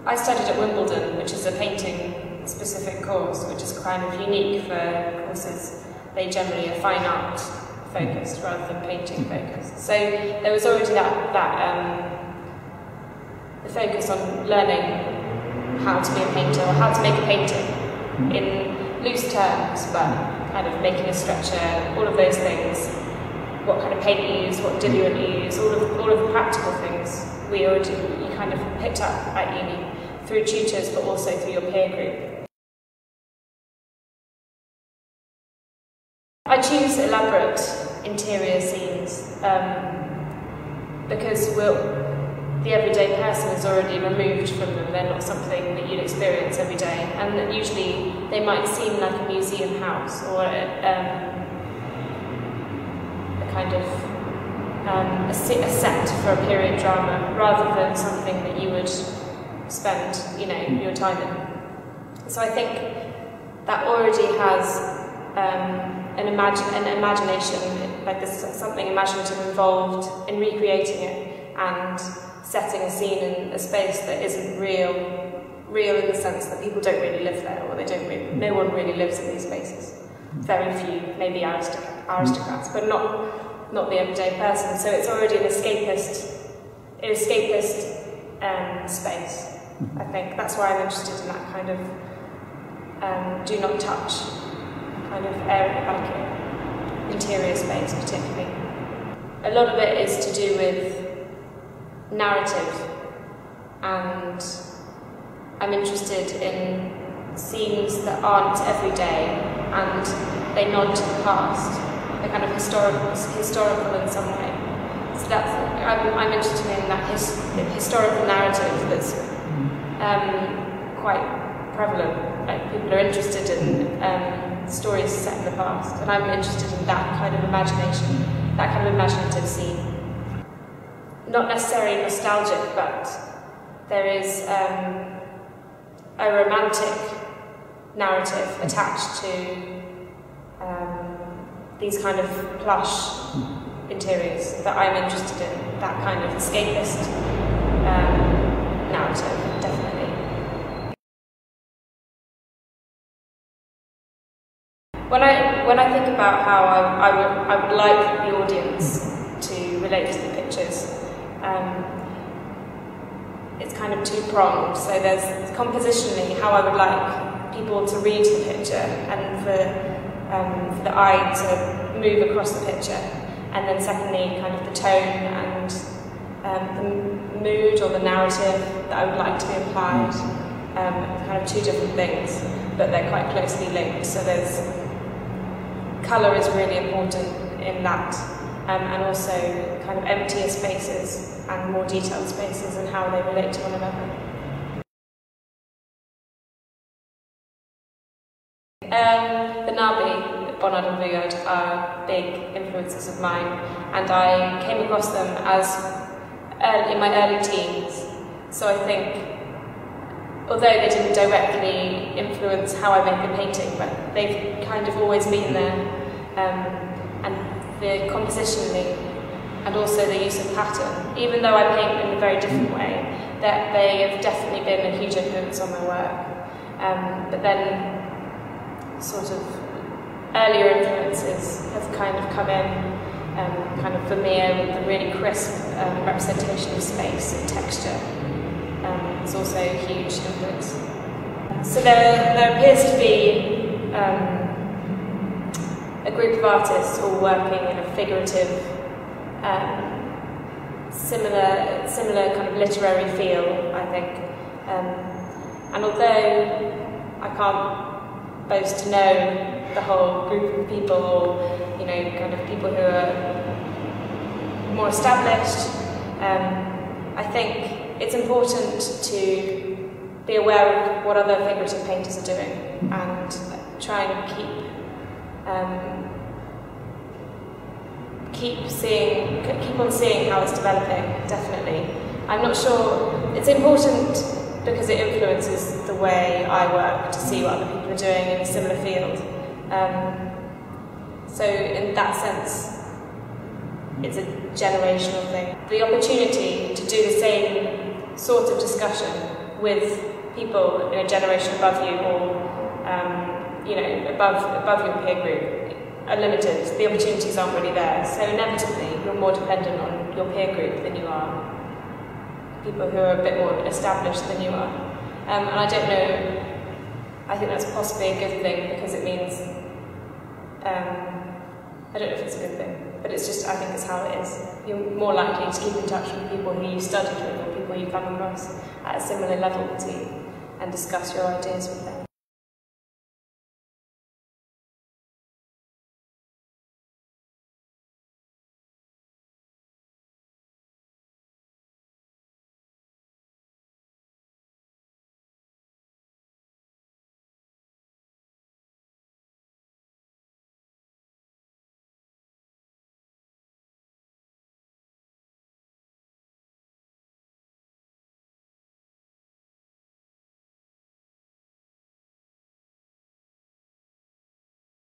I studied at Wimbledon, which is a painting-specific course, which is kind of unique for courses. They generally are fine art focused rather than painting focused. So there was already the focus on learning how to be a painter or how to make a painting in loose terms, but kind of making a structure, all of those things. What kind of paint you use, what diluent you use, all of the practical things you kind of picked up at uni through tutors, but also through your peer group. I choose elaborate interior scenes because the everyday person is already removed from them. They're not something that you'd experience every day, and usually they might seem like a museum house or a kind of a set for a period drama, rather than something that you would spend, your time in. So I think that already has an imagination, like there's something imaginative involved in recreating it and setting a scene in a space that isn't real in the sense that people don't really live there, or no one really lives in these spaces. Very few, maybe aristocrats, but not the everyday person. So it's already an escapist space. I think that's why I'm interested in that kind of do not touch kind of area, like interior space particularly. A lot of it is to do with narrative, and I'm interested in scenes that aren't everyday and they nod to the past. They're kind of historical in some way. So I'm interested in that historical narrative that's quite prevalent. Like, people are interested in stories set in the past, and I'm interested in that kind of imagination, that kind of imaginative scene. Not necessarily nostalgic, but there is a romantic narrative attached to these kind of plush interiors that I'm interested in, that kind of escapist narrative, definitely. When I think about how I would like the audience to relate to the pictures, it's kind of two-pronged. So there's compositionally how I would like people to read the picture and for the eye to move across the picture, and then secondly kind of the tone and the mood or the narrative that I would like to be implied. Kind of two different things, but they're quite closely linked. So there's colour is really important in that, and also kind of emptier spaces and more detailed spaces and how they relate to one another. The Nabi, Bonnard and Vuillard are big influences of mine, and I came across them in my early teens. So I think, although they didn't directly influence how I make a painting, but they've kind of always been there, and the compositionally, and also the use of pattern. Even though I paint in a very different way, that they have definitely been a huge influence on my work. But then, sort of earlier influences have kind of come in, kind of Vermeer with the really crisp representation of space and texture. It's also a huge influence. So there appears to be a group of artists all working in a figurative, similar kind of literary feel, I think. And although I can't boast to know the whole group of people, or kind of people who are more established, I think it's important to be aware of what other figurative painters are doing and try and keep on seeing how it's developing. Definitely, I'm not sure. It's important because it influences the way I work to see what other people are doing in a similar field. So in that sense, it's a generational thing. The opportunity to do the same sort of discussion with people in a generation above you or above your peer group are limited. The opportunities aren't really there. So inevitably, you're more dependent on your peer group than you are people who are a bit more established than you are. And I don't know. I think that's possibly a good thing because it means. I don't know if it's a good thing, but it's just, I think it's how it is. You're more likely to keep in touch with people who you studied with or people you come across at a similar level to you and discuss your ideas with them.